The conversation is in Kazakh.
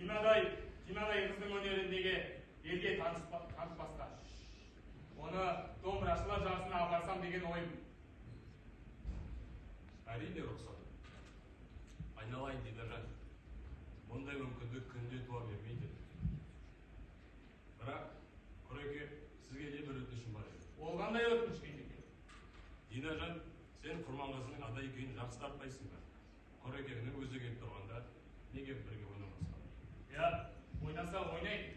Динадай қыздың өнеріндегі елге танытпасқа. Оны домбырашылар жарысына апарсам деген ойым. Әрине рұқсат. Айналайын Динажан. Мұндай мүмкіндік күнде туа бермейді. Бірақ, Құреке, сізге не бір өтінішім бар еді. Ол қандай өтініш Кенжеке? Динажан, сен Құрманғазының адай күйін жақсы тартпайсың ба? Құрекеңнің өзі келіп тұрғанда, неге бірге ойнамасқа? Я, ойнаса ойнайын.